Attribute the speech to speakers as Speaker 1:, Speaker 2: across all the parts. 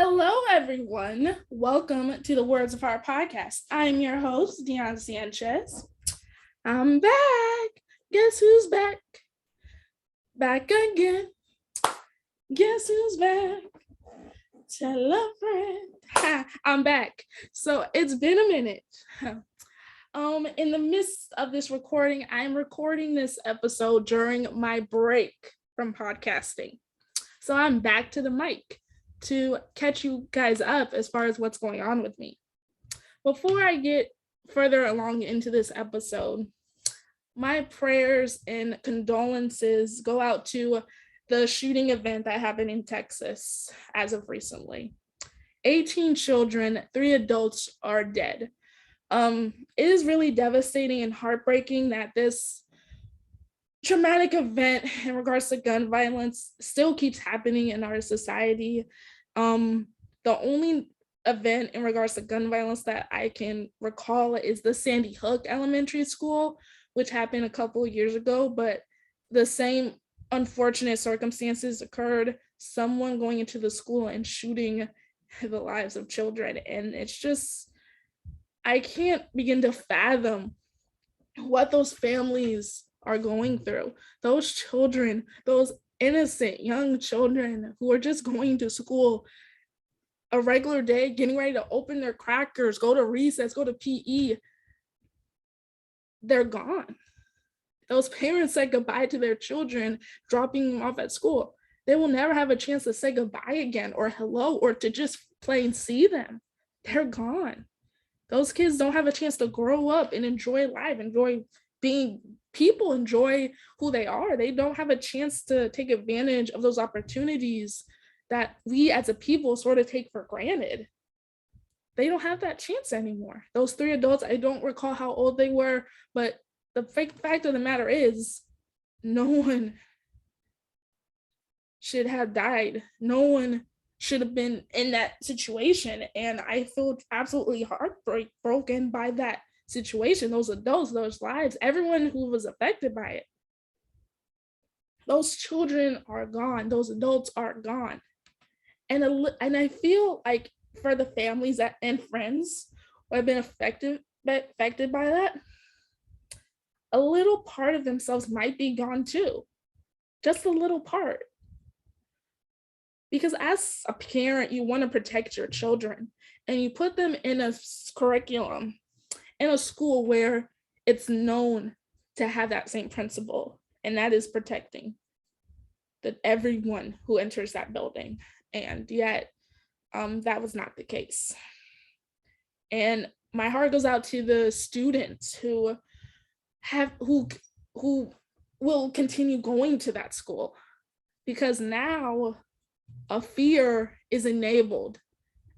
Speaker 1: Hello, everyone. Welcome to the Words of Our podcast. I'm your host, Dion Sanchez. I'm back. Guess who's back? Back again. Guess who's back? Tell a friend. I'm back. So it's been a minute. In the midst of this recording, I'm recording this episode during my break from podcasting. So I'm back to the mic to catch you guys up as far as what's going on with me. Before I get further along into this episode, my prayers and condolences go out to the shooting event that happened in Texas as of recently. 18 children, 3 adults are dead. It is really devastating and heartbreaking that this traumatic event in regards to gun violence still keeps happening in our society. The only event in regards to gun violence that I can recall is the Sandy Hook Elementary School, which happened a couple of years ago, but the same unfortunate circumstances occurred, someone going into the school and shooting the lives of children. And it's just, I can't begin to fathom what those families are going through. Those children, those innocent young children who are just going to school a regular day, getting ready to open their crackers, go to recess, go to PE, they're gone. Those parents said goodbye to their children, dropping them off at school. They will never have a chance to say goodbye again or hello or to just plain see them. They're gone. Those kids don't have a chance to grow up and enjoy life, enjoy being people, enjoy who they are. They don't have a chance to take advantage of those opportunities that we as a people sort of take for granted. They don't have that chance anymore. Those 3 adults, I don't recall how old they were, but the fact of the matter is, no one should have died. No one should have been in that situation. And I feel absolutely heartbroken by that situation, those adults, those lives, everyone who was affected by it. Those children are gone. Those adults are gone. And I feel like for the families and friends who have been affected by that, a little part of themselves might be gone too. Just a little part. Because as a parent, you want to protect your children and you put them in a curriculum, in a school where it's known to have that same principle, and that is protecting everyone who enters that building. And yet, that was not the case. And my heart goes out to the students who will continue going to that school, because now a fear is enabled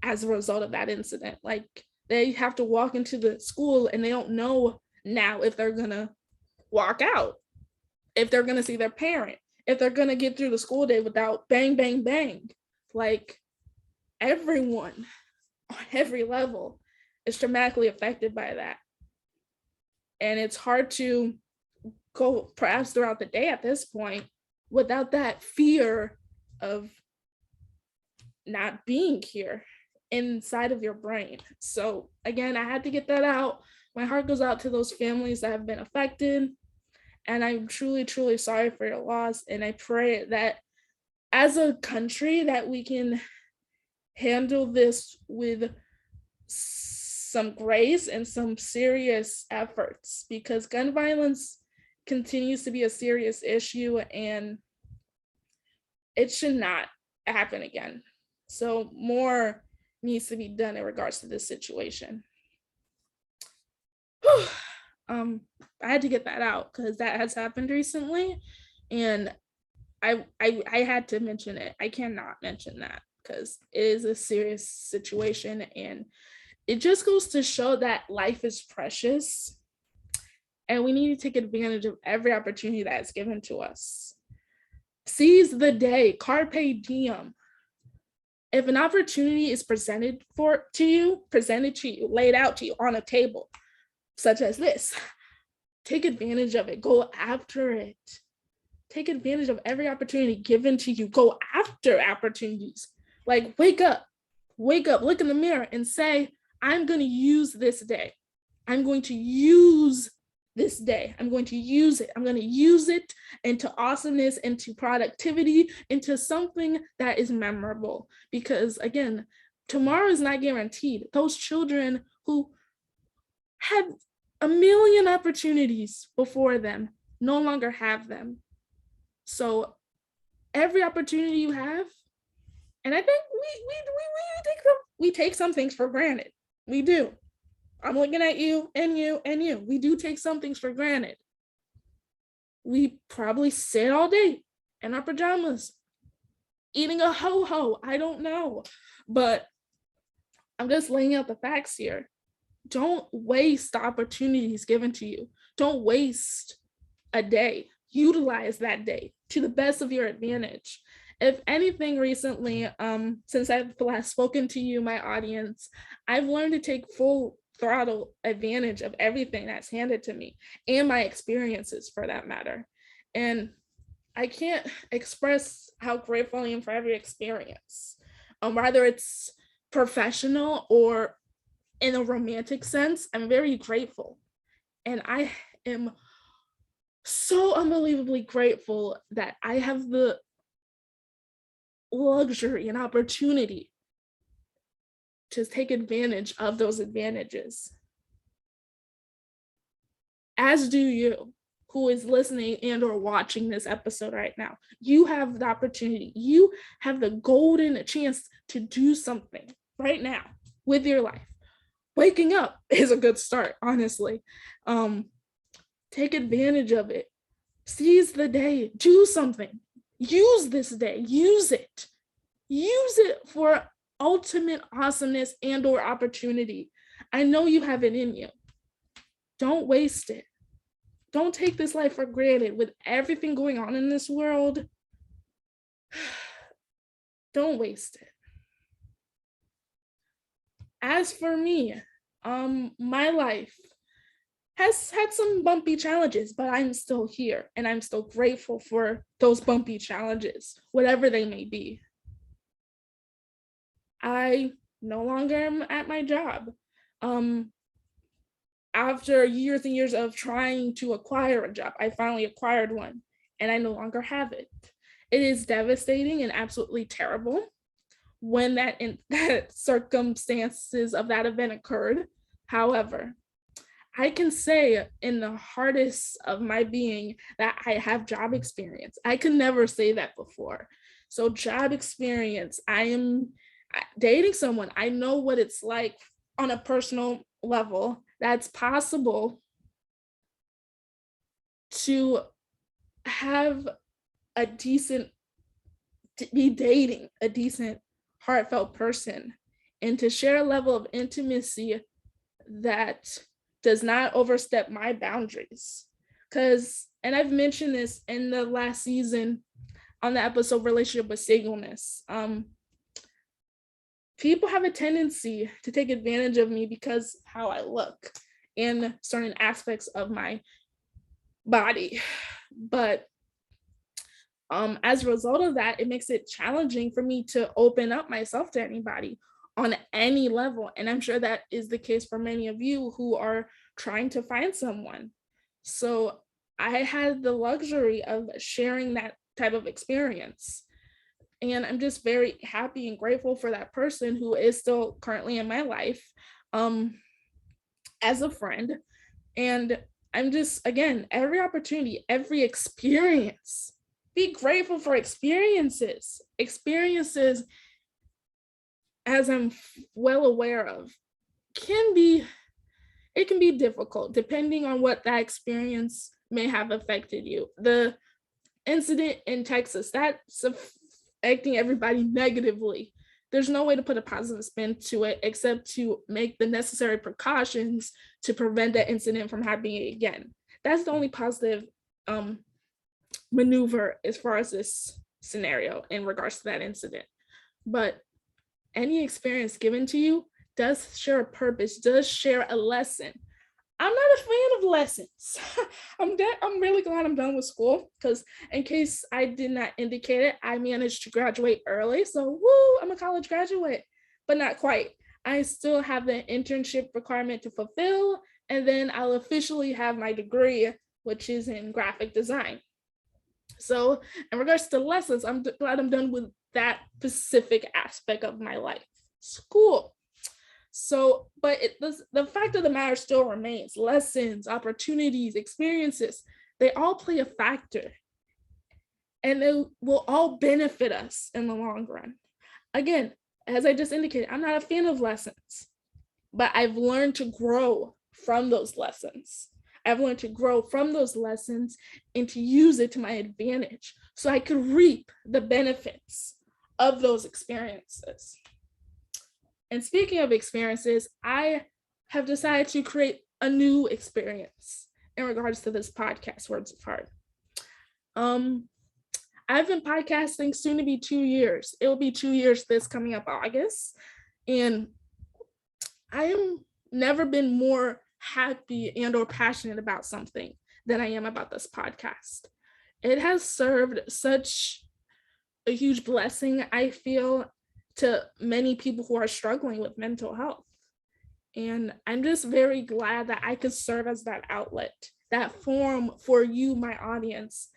Speaker 1: as a result of that incident. Like, they have to walk into the school and they don't know now if they're gonna walk out, if they're gonna see their parent, if they're gonna get through the school day without bang, bang, bang. Like, everyone on every level is dramatically affected by that. And it's hard to go perhaps throughout the day at this point without that fear of not being here inside of your brain. So again, I had to get that out. My heart goes out to those families that have been affected. And I'm truly, truly sorry for your loss. And I pray that as a country that we can handle this with some grace and some serious efforts, because gun violence continues to be a serious issue and it should not happen again. So more needs to be done in regards to this situation. I had to get that out because that has happened recently, and I had to mention it. I cannot mention that because it is a serious situation, and it just goes to show that life is precious and we need to take advantage of every opportunity that is given to us. Seize the day, carpe diem. If an opportunity is presented to you, laid out to you on a table, such as this, take advantage of it. Go after it. Take advantage of every opportunity given to you. Go after opportunities. Like, wake up. wake up, look in the mirror and say, I'm going to use this day. I'm going to use this day. I'm going to use it. I'm going to use it into awesomeness, into productivity, into something that is memorable. Because again, tomorrow is not guaranteed. Those children who had a million opportunities before them no longer have them. So every opportunity you have, and I think we take some things for granted. We do. I'm looking at you and you and you. We do take some things for granted. We probably sit all day in our pajamas, eating a ho-ho. I don't know. But I'm just laying out the facts here. Don't waste the opportunities given to you. Don't waste a day. Utilize that day to the best of your advantage. If anything, recently, since I've last spoken to you, my audience, I've learned to take full throttle advantage of everything that's handed to me and my experiences for that matter. And I can't express how grateful I am for every experience, whether it's professional or in a romantic sense. I'm very grateful. And I am so unbelievably grateful that I have the luxury and opportunity to take advantage of those advantages. As do you, who is listening and or watching this episode right now. You have the opportunity. You have the golden chance to do something right now with your life. Waking up is a good start, honestly. Take advantage of it. Seize the day. Do something. Use this day. Use it. Use it for ultimate awesomeness and or opportunity. I know you have it in you. Don't waste it. Don't take this life for granted. With everything going on in this world, don't waste it. As for me, my life has had some bumpy challenges, but I'm still here and I'm still grateful for those bumpy challenges, whatever they may be. I no longer am at my job. After years and years of trying to acquire a job, I finally acquired one and I no longer have it. It is devastating and absolutely terrible when that circumstances of that event occurred. However, I can say in the hardest of my being that I have job experience. I could never say that before. So job experience, I am dating someone. I know what it's like on a personal level. That's possible to have be dating a decent, heartfelt person and to share a level of intimacy that does not overstep my boundaries. And I've mentioned this in the last season on the episode Relationship with Singleness. People have a tendency to take advantage of me because how I look in certain aspects of my body. But as a result of that, it makes it challenging for me to open up myself to anybody on any level. And I'm sure that is the case for many of you who are trying to find someone. So I had the luxury of sharing that type of experience. And I'm just very happy and grateful for that person who is still currently in my life as a friend. And I'm just, again, every opportunity, every experience, be grateful for experiences. Experiences, as I'm well aware of, can be difficult depending on what that experience may have affected you. The incident in Texas, that's affecting everybody negatively. There's no way to put a positive spin to it except to make the necessary precautions to prevent that incident from happening again. That's the only positive maneuver as far as this scenario in regards to that incident. But any experience given to you does share a purpose, does share a lesson. I'm not a fan of lessons. I'm really glad I'm done with school because in case I did not indicate it, I managed to graduate early. So woo, I'm a college graduate. but not quite. I still have the internship requirement to fulfill, and then I'll officially have my degree, which is in graphic design. So in regards to lessons, I'm glad I'm done with that specific aspect of my life, school. So, but the fact of the matter still remains: lessons, opportunities, experiences, they all play a factor, and they will all benefit us in the long run. Again, as I just indicated, I'm not a fan of lessons, but I've learned to grow from those lessons. I've learned to grow from those lessons and to use it to my advantage so I could reap the benefits of those experiences. And speaking of experiences, I have decided to create a new experience in regards to this podcast, Words of Heart. I've been podcasting soon to be 2 years. It will be 2 years this coming up August. And I am never been more happy and or passionate about something than I am about this podcast. It has served such a huge blessing, I feel, to many people who are struggling with mental health. And I'm just very glad that I could serve as that outlet, that forum for you, my audience,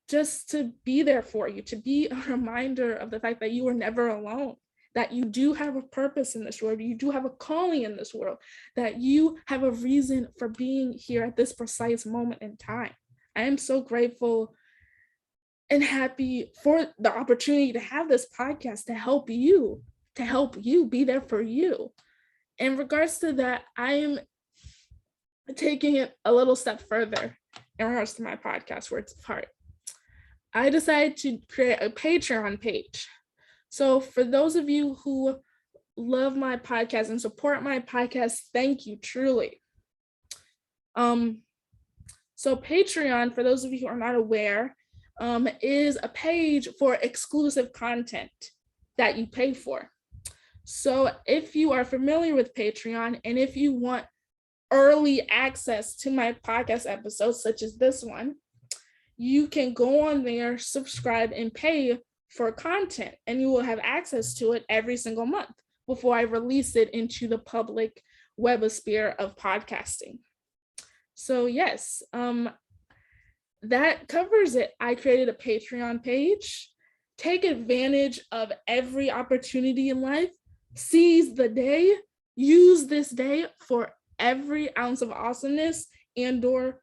Speaker 1: just to be there for you, to be a reminder of the fact that you are never alone, that you do have a purpose in this world, you do have a calling in this world, that you have a reason for being here at this precise moment in time. I am so grateful and happy for the opportunity to have this podcast to help you be there for you. In regards to that, I am taking it a little step further in regards to my podcast, Words of Heart. I decided to create a Patreon page. So for those of you who love my podcast and support my podcast, thank you, truly. So Patreon, for those of you who are not aware, is a page for exclusive content that you pay for. So if you are familiar with Patreon and if you want early access to my podcast episodes, such as this one, you can go on there, subscribe, and pay for content, and you will have access to it every single month before I release it into the public webosphere of podcasting. So yes, that covers it. I created a Patreon page. Take advantage of every opportunity in life. Seize the day. Use this day for every ounce of awesomeness and or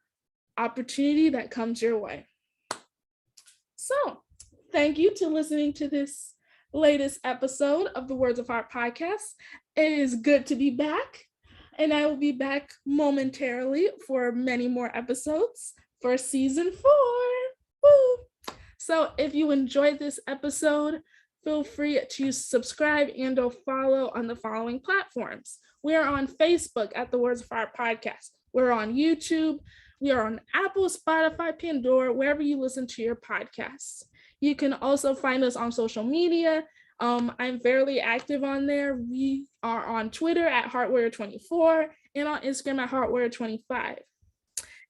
Speaker 1: opportunity that comes your way. So thank you to listening to this latest episode of the Words of Heart podcast. It is good to be back, and I will be back momentarily for many more episodes for season 4. Woo! So if you enjoyed this episode, feel free to subscribe and or follow on the following platforms. We are on Facebook at the Words of Heart podcast. We're on YouTube. We are on Apple, Spotify, Pandora, wherever you listen to your podcasts. You can also find us on social media. I'm fairly active on there. We are on Twitter at HeartWarrior24 and on Instagram at HeartWarrior25.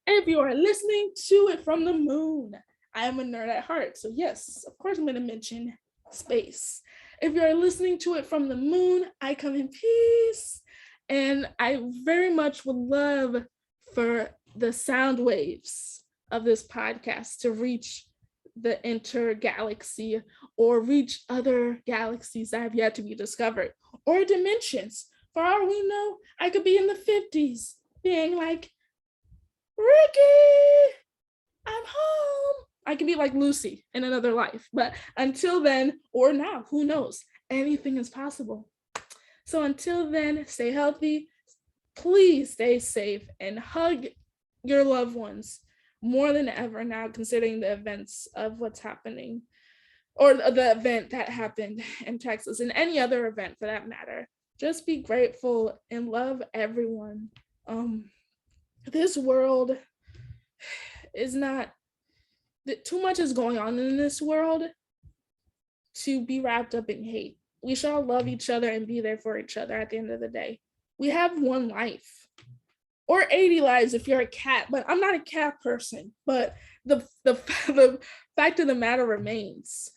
Speaker 1: And if you are listening to it from the moon, I am a nerd at heart. So yes, of course I'm going to mention space. If you're listening to it from the moon, I come in peace. And I very much would love for the sound waves of this podcast to reach the intergalaxy or reach other galaxies that have yet to be discovered or dimensions. For all we know, I could be in the 50s being like, Ricky, I'm home. I could be like Lucy in another life. But until then, or now, who knows? Anything is possible. So until then, stay healthy. Please stay safe and hug your loved ones more than ever now, considering the events of what's happening, or the event that happened in Texas and any other event for that matter. Just be grateful and love everyone. This world is not, too much is going on in this world to be wrapped up in hate. We should all love each other and be there for each other at the end of the day. We have one life, or 80 lives if you're a cat, but I'm not a cat person. But the fact of the matter remains,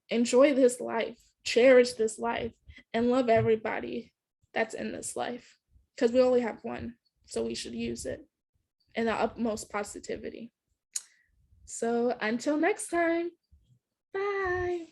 Speaker 1: enjoy this life, cherish this life, and love everybody that's in this life, because we only have one. So we should use it in the utmost positivity. So until next time, bye.